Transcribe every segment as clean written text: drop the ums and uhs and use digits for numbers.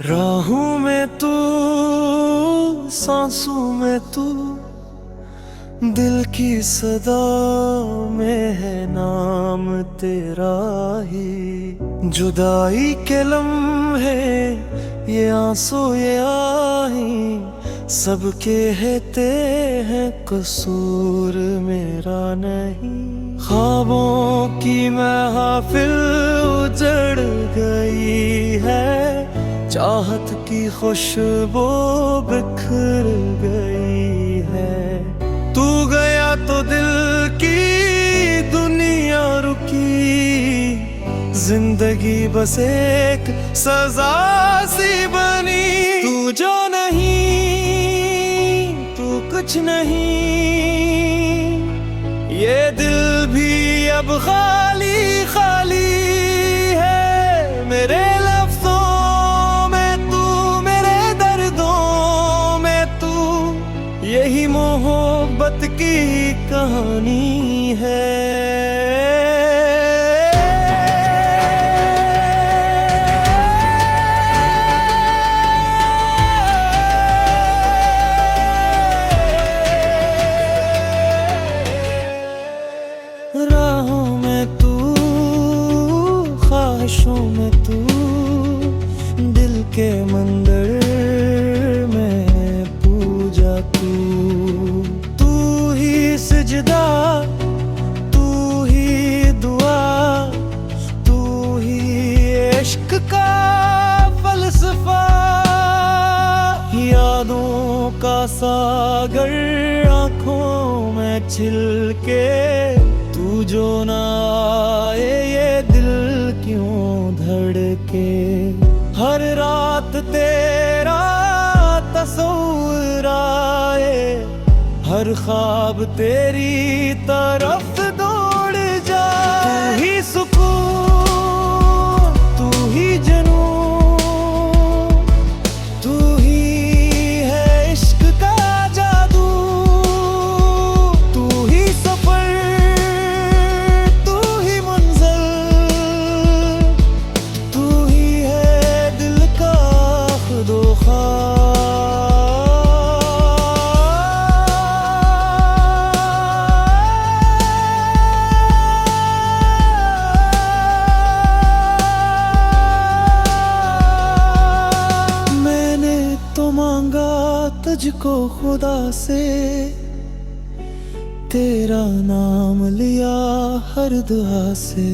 राहों में तू, सांसों में तू, दिल की सदा में है नाम तेरा ही। जुदाई के लम्हे, ये आंसू ये आही, सब कहते हैं कसूर मेरा नहीं। ख्वाबों की महफिल उजड़ गई है, चाहत की खुशबू बिखर गई है। तू गया तो दिल की दुनिया रुकी, जिंदगी बस एक सजा सी बनी। तू जो नहीं, तू कुछ नहीं, ये दिल भी अब खाली खाली है। मेरे लफ्ज़ों में तू, मेरे दर्दों में तू, यही मोहब्बत की कहानी है। राहों में तू, ख्वाहिशों में तू, दिल के मंदिर में पूजा तू। तू ही सजदा, तू ही दुआ, तू ही इश्क का फलसफा। यादों का सागर आँखों में छिलके, तू जो ना आए ये दिल क्यों धड़के। हर रात तेरा तस्वीर आए, हर ख्वाब तेरी तरफ दौड़ जाए। तू ही सुकून, तू ही जुनून, तू ही है इश्क का जादू। तू ही सफर, तू ही मंजिल, तू ही है दिल का खुदोख्वाह। तो मांगा तुझको खुदा से, तेरा नाम लिया हर दुआ से।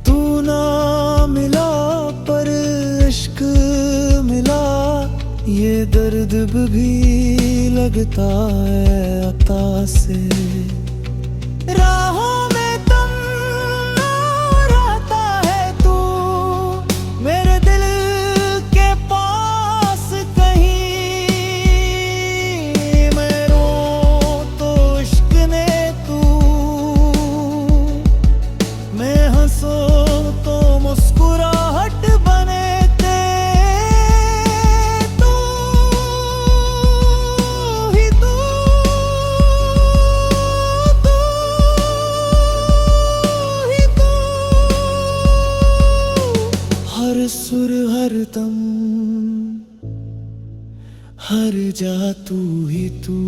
तू ना मिला पर इश्क मिला, ये दर्द भी लगता है अता से। राहों में तुम नूर आता है तू, मेरे दिल के पास कहीं। मैं रो तो इश्क ने तू, मैं हंसो तो मुस्कुराहट बने थे। तू ही तू, तू ही तू, हर सुर हर दम हर जा तू ही तू।